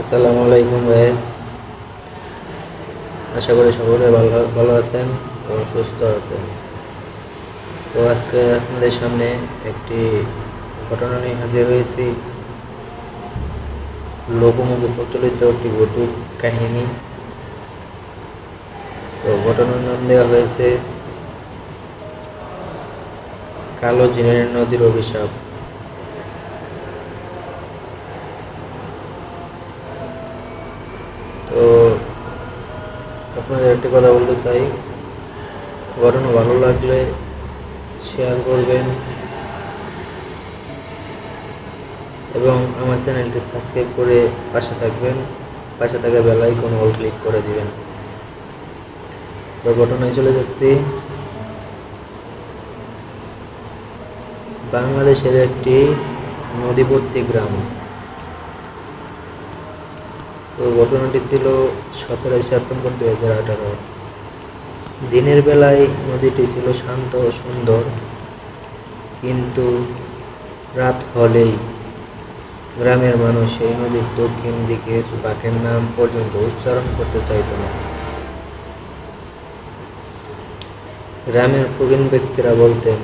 আসসালামু আলাইকুম গাইস। আশা করি সকলে ভালো ভালো আছেন এবং সুস্থ আছেন। তো আজকে আপনাদের সামনে একটি ঘটনা নিয়ে হাজির হয়েছি। লোকমুখে প্রচলিত একটি ভৌতিক কাহিনী। তো ঘটনার নাম দেওয়া হয়েছে কালো জিনের নদীর অভিশাপ। তো আপনাদের একটি কথা বলতে চাই, ঘটনা ভালো লাগলে শেয়ার করবেন এবং আমার চ্যানেলটি সাবস্ক্রাইব করে পাশে থাকবেন। পাশে থাকা বেল আইকন অল ক্লিক করে দিবেন। তো ঘটনায় চলে যাচ্ছি। বাংলাদেশের একটি নদীবর্তী গ্রাম। তো ঘটনাটি ছিল 17 সেপ্টেম্বর 2018। দিনের বেলায় নদীটি ছিল শান্ত ও সুন্দর, কিন্তু রাত হলেই গ্রামের মানুষ এই নদীর দক্ষিণ দিকের বাঁকের নাম পর্যন্ত উচ্চারণ করতে চাইত না। গ্রামের প্রবীণ ব্যক্তিরা বলতেন,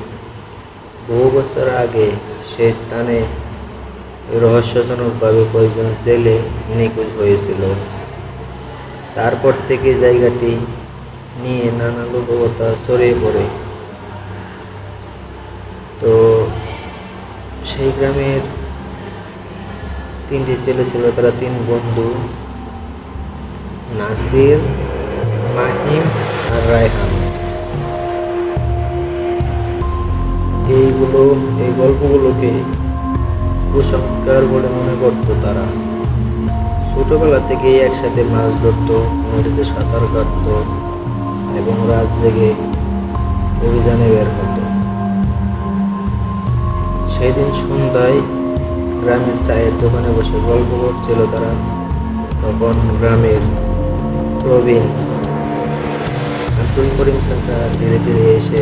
বহু বছর আগে সেই স্থানে রহস্যজনকভাবে কয়েকজন ছেলে নিখোঁজ হয়েছিল। তারপর থেকে জায়গাটি নিয়ে নানা লোককথা ছড়িয়ে পড়ে। তো সেই গ্রামের 3টি ছেলে ছিল, তারা 3 বন্ধু, নাসির, মাহিম আর রায়হান। এই গল্পগুলোকে কুসংস্কার বলে মনে করত তারা। ছোটবেলা থেকেই একসাথে মাছ ধরত, নদীতে সাঁতার কাটত এবং রাত জেগে অভিযানে বের হতো। সেদিন সন্ধ্যায় গ্রামের চায়ের দোকানে বসে গল্প করছিল তারা। তখন গ্রামের প্রবীণ আব্দুল করিম চাচা ধীরে ধীরে এসে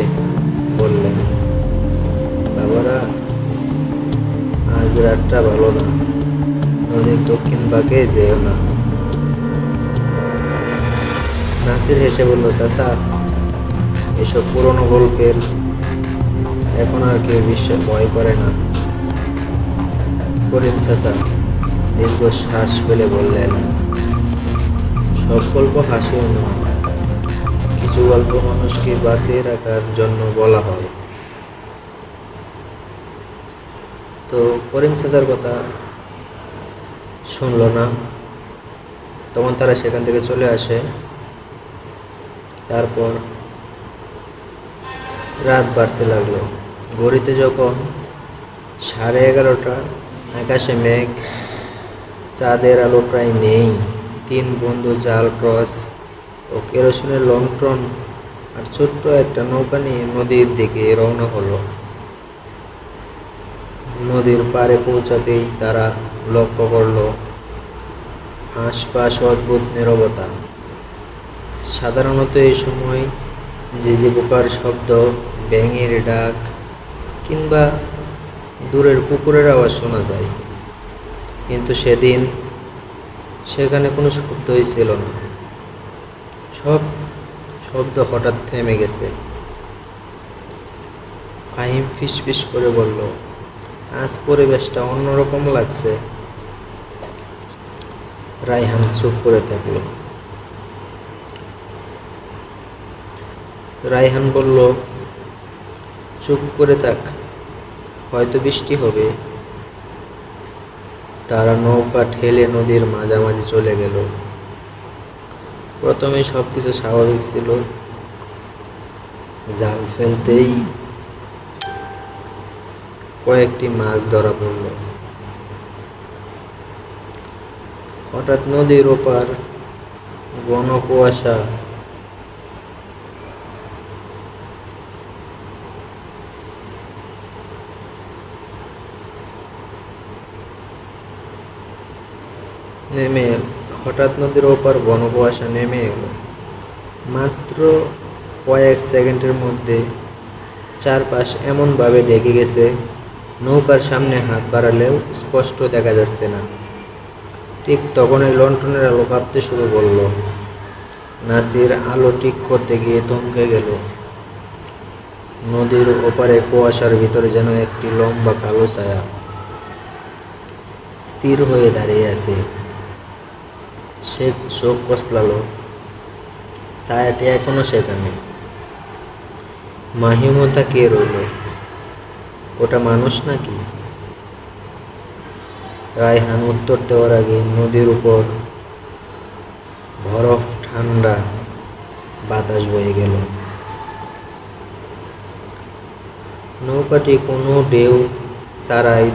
বললেন, বাবারা, আজ রাতটা ভালো না, নদীর দক্ষিণ বাঁকে যেও না। নাসির হেসে বলল, চাচা, এসব পুরনো গল্পের এখন আর কেউ ভয় করে না। করিম চাচা দীর্ঘ শ্বাস ফেলে বললেন, সব গল্প হাসির নয়, কিছু গল্প মানুষকে বাঁচিয়ে রাখার জন্য বলা হয়। তো করিম চাচার কথা শুনল না। তখন তারা সেখান থেকে চলে আসে। তারপর রাত বাড়তে লাগলো। ঘড়িতে যখন 11:30, আকাশে মেঘ, চাঁদের আলো প্রায় নেই। 3 বন্ধু জাল, টর্চ ও কেরোসিনের লণ্ঠন আর ছোট্ট একটা নৌকা নিয়ে নদীর দিকে রওনা হলো। নদীর পাড়ে পৌঁছাতেই তারা লক্ষ্য করল আশপাশ অদ্ভুত নীরবতা। সাধারণত এই সময় ঝিঝি পোকার শব্দ, ব্যাঙের ডাক কিংবা দূরের কুকুরের আওয়াজ শোনা যায়, কিন্তু সেদিন সেখানে কোনো শব্দই ছিল না। সব শব্দ হঠাৎ থেমে গেছে। ফাহিম ফিসফিস করে বলল, আজ পরিবেশটা অন্যরকম লাগছে। রায়হান চুপ করে থাকলো। রায়হান বলল, চুপ করে থাক, হয়তো বৃষ্টি হবে। তারা নৌকা ঠেলে নদীর মাঝামাঝি চলে গেল। প্রথমে সবকিছু স্বাভাবিক ছিল। জাল ফেলতেই কয়েকটি মাছ ধরা পড়ল। হঠাৎ নদীর ওপার ঘন কুয়াশা নেমে এলো। মাত্র কয়েক সেকেন্ডের মধ্যে চারপাশ এমনভাবে ঢেকে গেছে, নৌকার সামনে হাত বাড়ালেও স্পষ্ট দেখা যাচ্ছে না। ঠিক তখনই লণ্ঠনের আলো কাঁপতে শুরু করলো। নাসির আলো ঠিক করতে গিয়ে থমকে গেল। নদীর ওপারে কুয়াশার ভিতরে যেন একটি লম্বা কালো ছায়া স্থির হয়ে দাঁড়িয়ে আছে। সে চোখ কসলালো। ছায়াটি এখনো সেখানে। মাহিমও তাকিয়ে রইল। ওটা মানুষ নাকি? রায়হান উত্তর দেওয়ার আগে নদীর উপর বরফ ঠান্ডা বাতাস বয়ে গেল। নৌকাটি কোনো ঢেউ ছাড়াই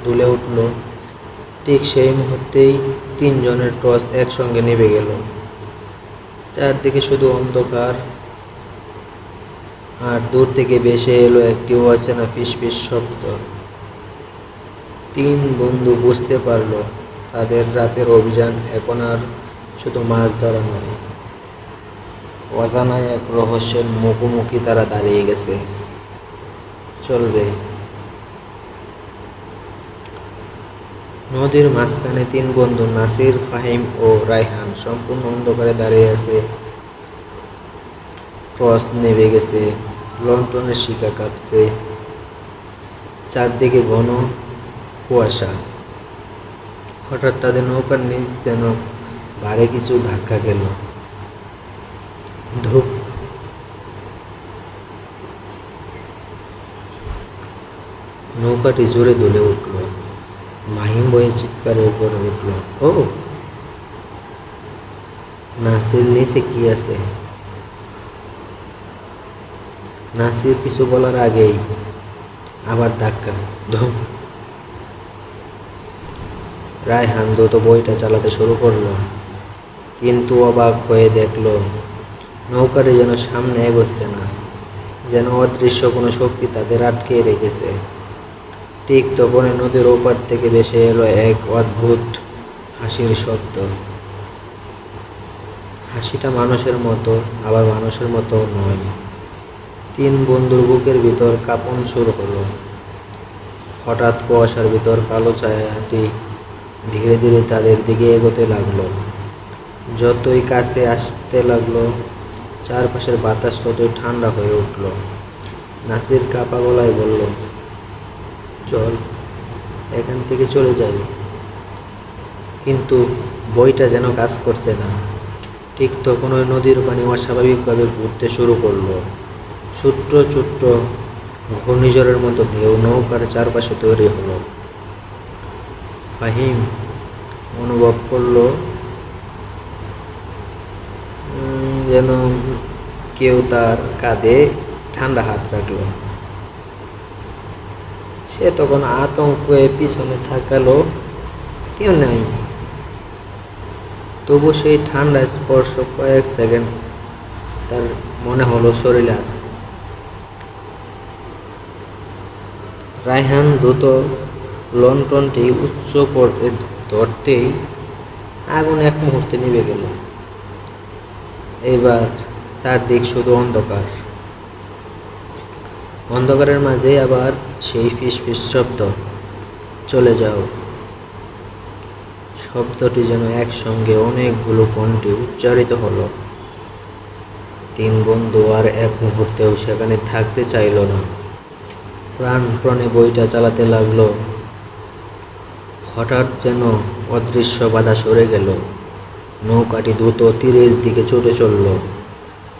দুলে উঠল। ঠিক সেই মুহূর্তেই তিনজনের টর্চ একসঙ্গে নিভে গেল। চারদিকে শুধু অন্ধকার, আর দূর থেকে ভেসে এলো একটি অচেনা ফিসফিস শব্দ। তিন বন্ধু বুঝতে পারল তাদের রাতের অভিযান এখন আর শুধু মাছ ধরা নয়, অজানা এক রহস্যের মুখোমুখি তারা দাঁড়িয়ে গেছে। চলবে। নদীর মাঝখানে তিন বন্ধু নাসির, ফাহিম ও রায়হান সম্পূর্ণ অন্ধকারে দাঁড়িয়ে আছে। টর্চ নেভে গেছে, লণ্ঠনের শিখা কাঁপছে, চারদিকে ঘন কুয়াশা। হঠাৎ তাদের নৌকার নিচ যেন ভারী কিছু ধাক্কা গেল। ধূপ। নৌকাটি জোরে দুলে উঠল। মাহিম বয়ে চিৎকারে উপরে উঠল, ও নাসির, নিচে কি আছে? নাসির কিছু বলার আগেই আবার ধাক্কা, ধূপ। রায়হান দ্রুত বইটা চালাতে শুরু করলো, কিন্তু অবাক হয়ে দেখলো নৌকাটি যেন সামনে এগোচ্ছে না, যেন অদৃশ্য কোনো শক্তি তাদের আটকে রেখেছে। ঠিক তখনই নদীর ওপার থেকে ভেসে এলো এক অদ্ভুত হাসির শব্দ। হাসিটা মানুষের মতো, আবার মানুষের মতো নয়। তিন বন্ধুর বুকের ভিতর কাঁপন শুরু হলো। হঠাৎ কুয়াশার ভিতর কালো ছায়াটি ধীরে ধীরে তাদের দিকে এগোতে লাগলো। যতই কাছে আসতে লাগলো, চারপাশের বাতাস ততই ঠান্ডা হয়ে উঠল। নাসির কাঁপা গলায় বলল, চল, এখান থেকে চলে যাই। কিন্তু বইটা যেন কাজ করছে না। ঠিক তখন ওই নদীর পানি অস্বাভাবিকভাবে ঘুরতে শুরু করলো। ছোট্ট ছোট্ট ঘূর্ণিঝড়ের মতো ঢেউ নৌকার চারপাশে তৈরি হলো। ফাহিম অনুভব করলো যেন কেউ তার কাঁধে ঠান্ডা হাত রাখলো। সে তখন আতঙ্কে পিছনে তাকালো, কেউ নাই। তবু সেই ঠান্ডা স্পর্শ কয়েক সেকেন্ড তার মনে হলো শরীরে আছে। রায়হান দ্রুত লণ্ঠনটি উচ্চ করে ধরতেই আগুন এক মুহূর্তে নিভে গেল। এবার চারদিক শুধু অন্ধকার। অন্ধকারের মাঝে আবার সেই ফিসফিস শব্দ, চলে যাও। শব্দটি যেন একসঙ্গে অনেকগুলো কণ্ঠে উচ্চারিত হলো। তিন বন্ধু আর এক মুহূর্তেও সেখানে থাকতে চাইল না। প্রাণপণে বইটা চালাতে লাগলো। হঠাৎ যেন অদৃশ্য বাধা সরে গেল। নৌকাটি দ্রুত তীরের দিকে ছুটে চলল।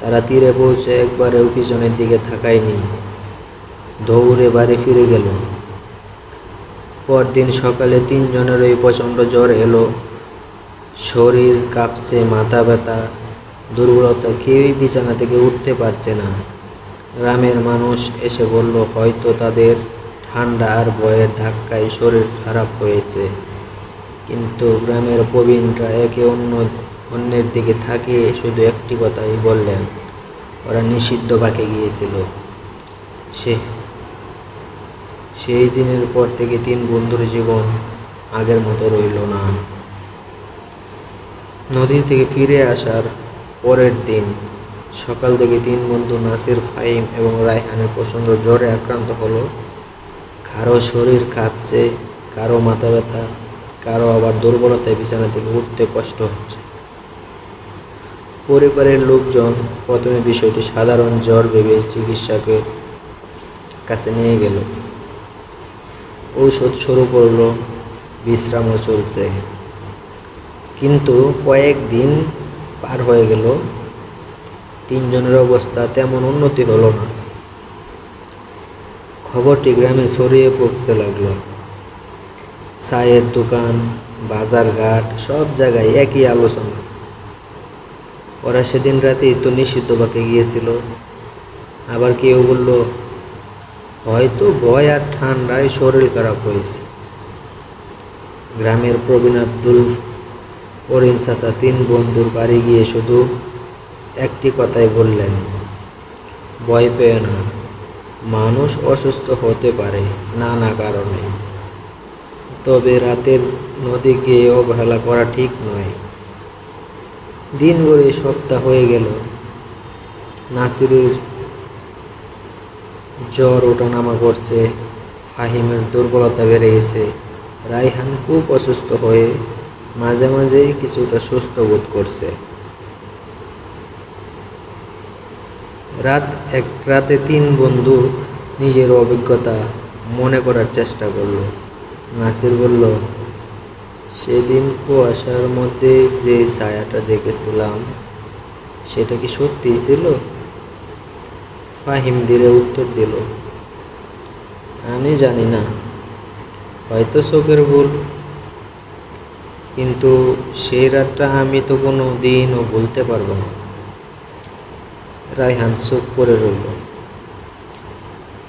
তারা তীরে পৌঁছে একবারেও পিছনের দিকে তাকায়নি, দৌড়ে বাড়ি ফিরে গেল। পরদিন সকালে তিনজনেরই প্রচণ্ড জ্বর এলো। শরীর কাঁপছে, মাথা ব্যথা, দুর্বলতা, কেউই বিছানা থেকে উঠতে পারছে না। গ্রামের মানুষ এসে বলল হয়তো তাদের ঠান্ডা আর ভয়ের ধাক্কায় শরীর খারাপ হয়েছে। কিন্তু গ্রামের প্রবীণরা একে অন্যের দিকে তাকিয়ে শুধু একটি কথাই বললেন, ওরা নিষিদ্ধ বাঁকে গিয়েছিল। সেই দিনের পর থেকে তিন বন্ধুর জীবন আগের মতো রইল না। নদী থেকে ফিরে আসার পরের দিন সকাল থেকে তিন বন্ধু নাসির, ফাহিম এবং রায়হানের প্রচণ্ড জ্বরে আক্রান্ত হলো। কারো শরীর কাঁপছে, কারো মাথা ব্যথা, কারো আবার দুর্বলতায় বিছানা থেকে উঠতে কষ্ট হচ্ছে। পরিবারের লোকজন প্রথমে বিষয়টি সাধারণ জ্বর ভেবে চিকিৎসকের কাছে নিয়ে গেল। ঔষধ শুরু করলো, বিশ্রামও চলছে। কিন্তু কয়েকদিন পার হয়ে গেল, তিনজনের অবস্থা তেমন উন্নতি হলো না। খবরটি গ্রামে ছড়িয়ে পড়তে লাগলো। চায়ের দোকান, বাজারঘাট, সব জায়গায় একই আলোচনা। ওরা সেদিন রাতেই তো নিষিদ্ধ বাঁকে গিয়েছিল। আবার কেউ বলল হয়তো ভয় আর ঠান্ডায় শরীর খারাপ হয়েছে। গ্রামের প্রবীণ আব্দুল করিম চাচা 3 বন্ধুর বাড়ি গিয়ে শুধু একটি কথাই বললেন, ভয় পেও না, মানুষ অসুস্থ হতে পারে নানা কারণে, তবে রাতের নদীকে অবহেলা করা ঠিক নয়। দিন গড়িয়ে সপ্তাহ হয়ে গেল। নাসিরের জ্বর ওঠানামা করছে, ফাহিমের দুর্বলতা বেড়ে গেছে, রায়হান খুব অসুস্থ হয়ে মাঝে মাঝেই কিছুটা সুস্থ বোধ করছে। রাতে 3 বন্ধু নিজের অভিজ্ঞতা মনে করার চেষ্টা করলো। নাসির বলল, সেদিন কুয়াশার মধ্যে যে ছায়াটা দেখেছিলাম সেটা কি সত্যি ছিল? ফাহিম ধীরে উত্তর দিল, আমি জানি না, হয়তো চোখের ভুল, কিন্তু সেই রাতটা আমি তো কোনো দিনও ভুলতে পারবো না। রায়হান চুপ করে রইল।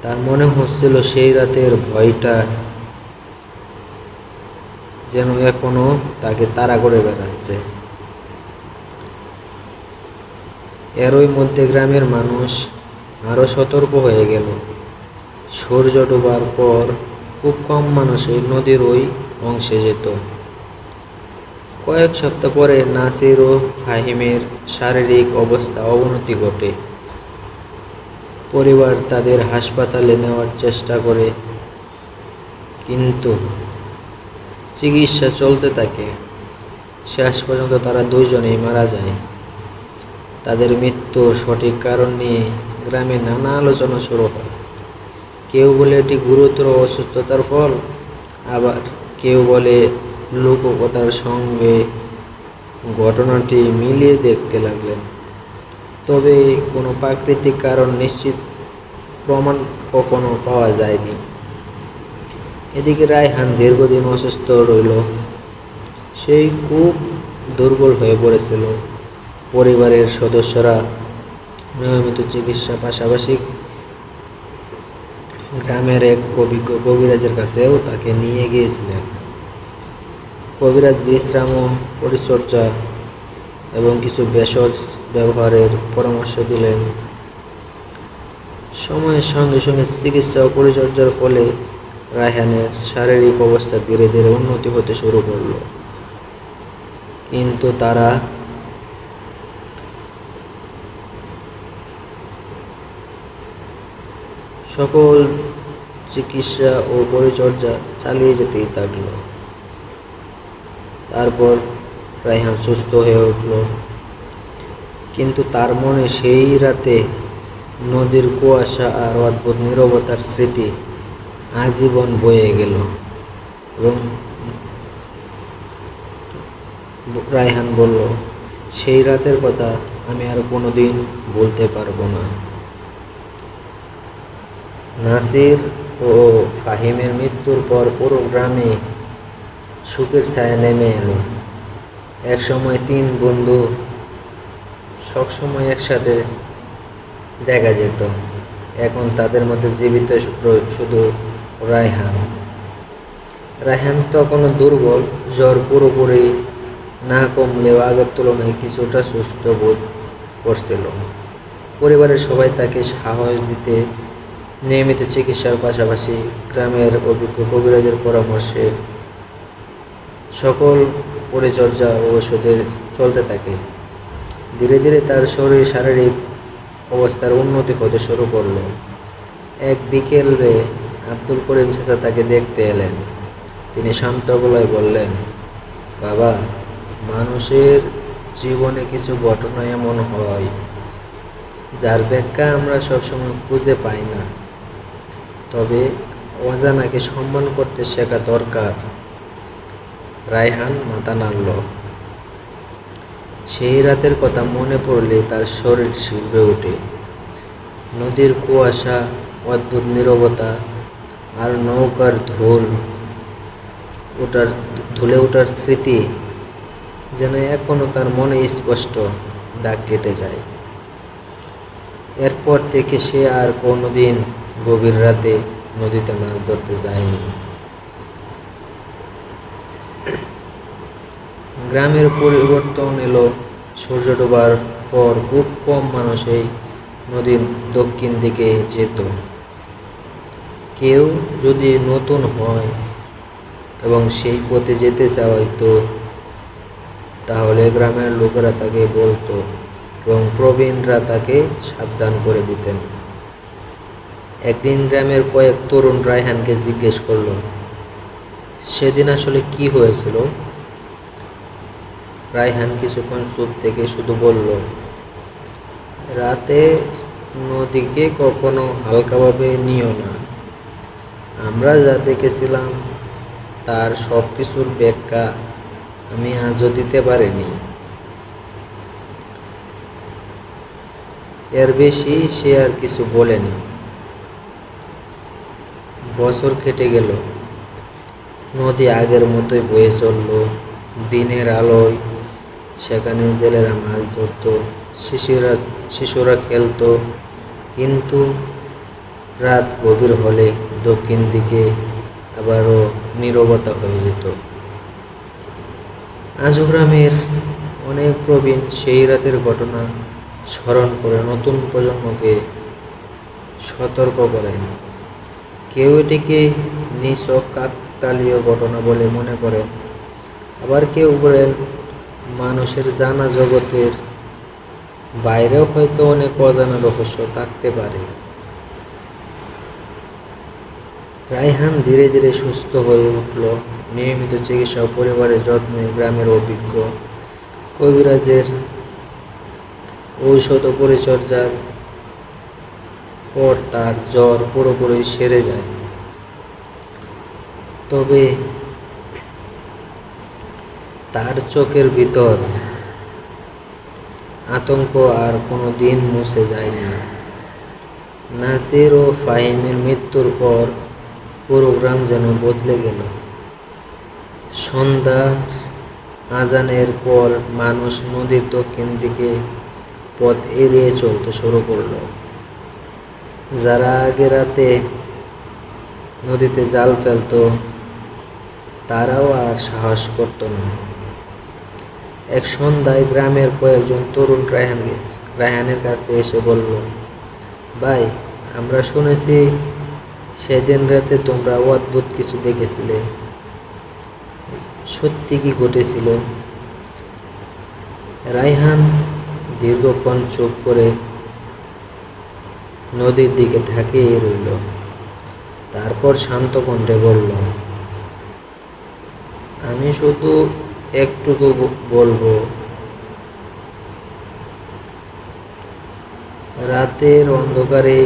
তার মনে হচ্ছিল সেই রাতের ভয়টা যেন এখনো তাকে তাড়া করে বেড়াচ্ছে। এরই মধ্যে গ্রামের মানুষ আরও সতর্ক হয়ে গেল। সূর্য ডোবার পর খুব কম মানুষই নদীর ওই অংশে যেত। কয়েক সপ্তাহ পরে নাসির ও ফাহিমের শারীরিক অবস্থা অবনতি ঘটে। পরিবার তাদের হাসপাতালে নেওয়ার চেষ্টা করে, কিন্তু চিকিৎসা চলতে থাকে। শেষ পর্যন্ত তারা 2 জনেই মারা যায়। তাদের মৃত্যুর সঠিক কারণ নিয়ে গ্রামে নানা আলোচনা শুরু হয়। কেউ বলে এটি গুরুতর অসুস্থতার ফল, আবার কেউ বলে লোককথার সঙ্গে ঘটনাটি মিলিয়ে দেখতে লাগলেন। তবে কোনো প্রাকৃতিক কারণ নিশ্চিত প্রমাণ কখনো পাওয়া যায়নি। এদিকে রায়হান দীর্ঘদিন অসুস্থ রইল। সেই খুব দুর্বল হয়ে পড়েছিল। পরিবারের সদস্যরা নিয়মিত চিকিৎসা পাশাপাশি গ্রামের এক অভিজ্ঞ কবিরাজের কাছেও তাকে নিয়ে গিয়েছিলেন। কবিরাজ বিশ্রাম ও পরিচর্যা এবং কিছু ভেষজ ব্যবহারের পরামর্শ দিলেন। সময়ের সঙ্গে সঙ্গে চিকিৎসা ও পরিচর্যার ফলে রায়হানের শারীরিক অবস্থা ধীরে ধীরে উন্নতি হতে শুরু করল। কিন্তু তারা সকল চিকিৎসা ও পরিচর্যা চালিয়ে যেতেই থাকল। তারপর রায়হান সুস্থ হয়ে উঠল, কিন্তু তার মনে সেই রাতে নদীর কুয়াশা আর অদ্ভুত নীরবতার স্মৃতি আজীবন বয়ে গেল। এবং রায়হান বলল, সেই রাতের কথা আমি আর কোনোদিন ভুলতে পারবো না। নাসির ও ফাহিমের মৃত্যুর পর পুরো গ্রামে শোকের ছায়া নেমে এলো। একসময় 3 বন্ধু সবসময় একসাথে দেখা যেত, এখন তাদের মধ্যে জীবিত শুধু রায়হান। রায়হান তখনও দুর্বল, জ্বর পুরোপুরি না কমলেও আগের তুলনায় কিছুটা সুস্থ বোধ করছিল। পরিবারের সবাই তাকে সাহস দিতে নিয়মিত চিকিৎসার পাশাপাশি গ্রামের অভিজ্ঞ কবিরাজের পরামর্শে সকল পরিচর্যা ও ওষুধের চলতে থাকে। ধীরে ধীরে তার শারীরিক অবস্থার উন্নতি হতে শুরু করল। এক বিকেলে আব্দুল করিম চাচা তাকে দেখতে এলেন। তিনি শান্ত গলায় বললেন, বাবা, মানুষের জীবনে কিছু ঘটনা এমন হয় যার ব্যাখ্যা আমরা সবসময় খুঁজে পাই না, তবে অজানাকে সম্মান করতে শেখা দরকার। রায়হান মাথা নাড়ল। সেই রাতের কথা মনে পড়লে তার শরীর শিউরে ওঠে। নদীর কুয়াশা, অদ্ভুত নীরবতা আর নৌকার ধুলে ওঠার স্মৃতি যেন এখনো তার মনে স্পষ্ট দাগ কেটে যায়। এরপর থেকে সে আর কোনোদিন গভীর রাতে নদীতে মাছ ধরতে যায়নি। গ্রামের পরিবর্তন এলো। সূর্য ডোবার পর খুব কম মানুষ এই নদীর দক্ষিণ দিকে যেত। কেউ যদি নতুন হয় এবং সেই পথে যেতে চাইতো তাহলে গ্রামের লোকেরা তাকে বলতো এবং প্রবীণরা তাকে সাবধান করে দিতেন। একদিন গ্রামের কয়েক তরুণ রায়হানকে জিজ্ঞেস করলো, সেদিন আসলে কি হয়েছিল? রায়হান কিছুক্ষণ চুপ থেকে শুধু বলল, রাতে নদীকে কখনো হালকাভাবে নিও না। আমরা যা দেখেছিলাম তার সব কিছুর ব্যাখ্যা আমি আজও দিতে পারিনি। এর বেশি সে আর কিছু বলেনি। বছর কেটে গেল। নদী আগের মতোই বয়ে চলল। দিনের আলোয় সেখানে জেলেরা মাছ ধরত, শিশুরা খেলত। কিন্তু রাত গভীর হলে দক্ষিণ দিকে আবারও নীরবতা হয়ে যেত। আজও গ্রামের অনেক প্রবীণ সেই রাতের ঘটনা স্মরণ করে নতুন প্রজন্মকে সতর্ক করেন। কেউ এটিকে নিছক কাকতালীয় ঘটনা বলে মনে করেন, আবার কেউ বলেন মানুষের জানা জগতের বাইরেও হয়তো অনেক অজানা রহস্য থাকতে পারে। রায়হান ধীরে ধীরে সুস্থ হয়ে উঠল। নিয়মিত চিকিৎসা ও পরিবারের যত্নে গ্রামের অভিজ্ঞ কবিরাজের ঔষধ ও পরিচর্যার পর তার জ্বর পুরোপুরি সেরে যায়। তবে তার চোখের ভিতর আতঙ্ক আর কোনো দিন মুছে যায়নি। নাসির ও ফাহিমের মৃত্যুর পর পুরো গ্রাম যেন বদলে গেল। সন্ধ্যার আজানের পর মানুষ নদীর দক্ষিণ দিকে পথ এড়িয়ে চলতে শুরু করল। যারা আগে রাতে নদীতে জাল ফেলত তারাও আর সাহস করত না। এক সন্ধ্যায় গ্রামের কয়েকজন তরুণ রায়হানের কাছে এসে বলল, ভাই, আমরা শুনেছি সেদিন রাতে তোমরা অদ্ভুত কিছু দেখেছিলে। সত্যি কি ঘটেছিল? রায়হান দীর্ঘক্ষণ চুপ করে নদীর দিকে তাকিয়ে রইল। তারপর শান্ত কণ্ঠে বলল, আমি শুধু একটুকু বলবো। রাতের অন্ধকারে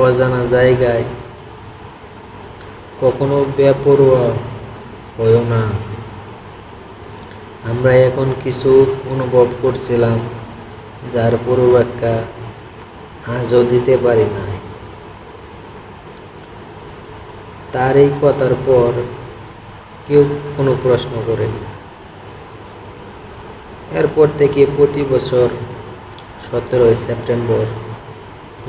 অজানা জায়গায় কখনো বেপরোয়া হয়ো না। আমরা এখন কিছু অনুভব করছিলাম যার পুরো ব্যাখ্যা আজও দিতে পারি না। তার এই কথার পর কেউ কোনো প্রশ্ন করেনি। এরপর থেকে প্রতি বছর 17 সেপ্টেম্বর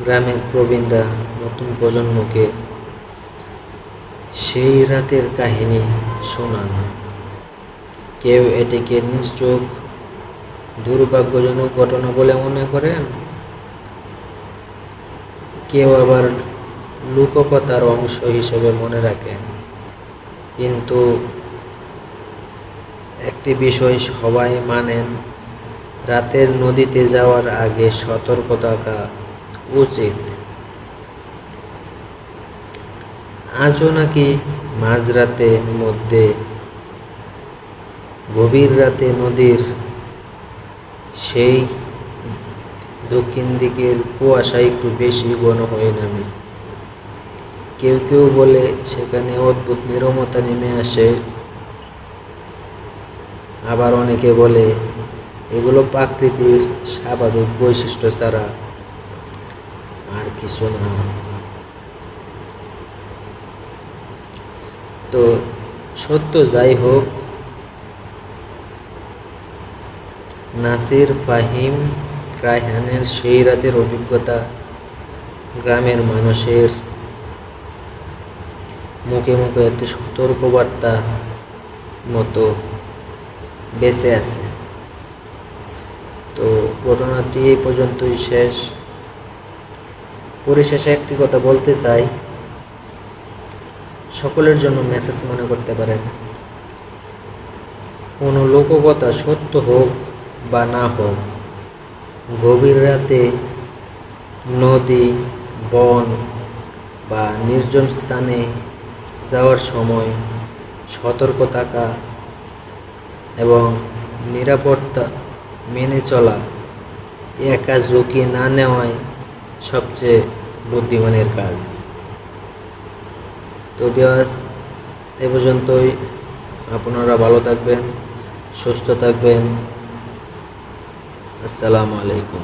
গ্রামের প্রবীণরা নতুন প্রজন্মকে সেই রাতের কাহিনী শোনান। কেউ এটিকে নিছক দুর্ভাগ্যজনক ঘটনা বলে মনে করেন, কেউ আবার লোককথার অংশ হিসেবে মনে রাখেন। কিন্তু একটি বিষয় সবাই মানেন, রাতের নদীতে যাওয়ার আগে সতর্ক থাকা উচিত। আজও নাকি মাঝরাতের মধ্যে গভীর রাতে নদীর সেই দক্ষিণ দিকের কুয়াশা একটু বেশি ঘন হয়ে নামে। কেউ কেউ বলে সেখানে অদ্ভুত নীরবতা নেমে আসে, আবার অনেকে বলে এগুলো প্রকৃতির স্বাভাবিক বৈশিষ্ট্য ছাড়া আর কিছু না। তো সত্য যাই হোক, নাসির ফাহিম রায়হানের সেই রাতের অভিজ্ঞতা গ্রামের মানুষের মুখে মুখে একটি সতর্কবার্তা মতো বেঁচে আছে। তো ঘটনাটি এই পর্যন্তই শেষ। পরিশেষে একটি কথা বলতে চাই, সকলের জন্য মেসেজ মনে করতে পারেন। কোনো লোককথা সত্য হোক বা না হোক, গভীর রাতে নদী, বন বা নির্জন স্থানে যাওয়ার সময় সতর্ক থাকা এবং নিরাপত্তা মেনে চলা, একা ঝুঁকি না নেওয়াই সবচেয়ে বুদ্ধিমানের কাজ। তো বিয়াস, এ পর্যন্তই। আপনারা ভালো থাকবেন, সুস্থ থাকবেন। আসসালামু আলাইকুম।